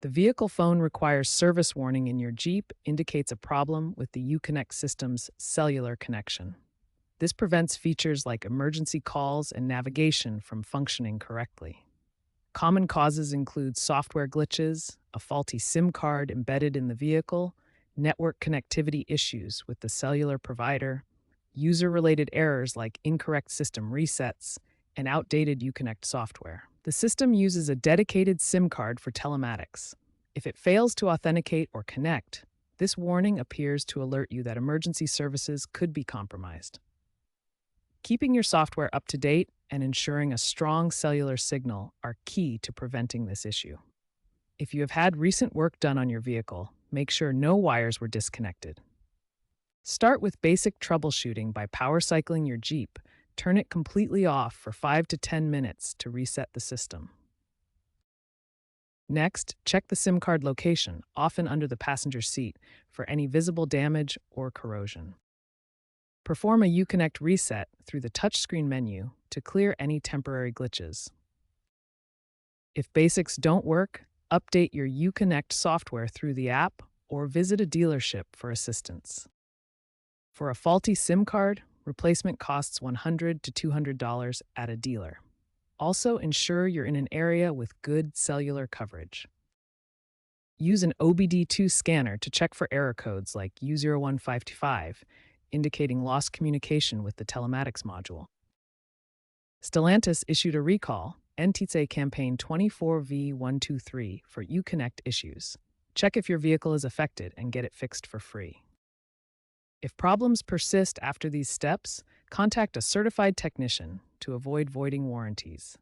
The vehicle phone requires service warning in your Jeep indicates a problem with the Uconnect system's cellular connection. This prevents features like emergency calls and navigation from functioning correctly. Common causes include software glitches, a faulty SIM card embedded in the vehicle, network connectivity issues with the cellular provider, user-related errors like incorrect system resets, and outdated Uconnect software. The system uses a dedicated SIM card for telematics. If it fails to authenticate or connect, this warning appears to alert you that emergency services could be compromised. Keeping your software up to date and ensuring a strong cellular signal are key to preventing this issue. If you have had recent work done on your vehicle, make sure no wires were disconnected. Start with basic troubleshooting by power cycling your Jeep. Turn it completely off for 5 to 10 minutes to reset the system. Next, check the SIM card location, often under the passenger seat, for any visible damage or corrosion. Perform a Uconnect reset through the touchscreen menu to clear any temporary glitches. If basics don't work, update your Uconnect software through the app or visit a dealership for assistance. For a faulty SIM card, replacement costs $100 to $200 at a dealer. Also, ensure you're in an area with good cellular coverage. Use an OBD2 scanner to check for error codes like U0155, indicating lost communication with the telematics module. Stellantis issued a recall, NTC campaign 24V123, for Uconnect issues. Check if your vehicle is affected and get it fixed for free. If problems persist after these steps, contact a certified technician to avoid voiding warranties.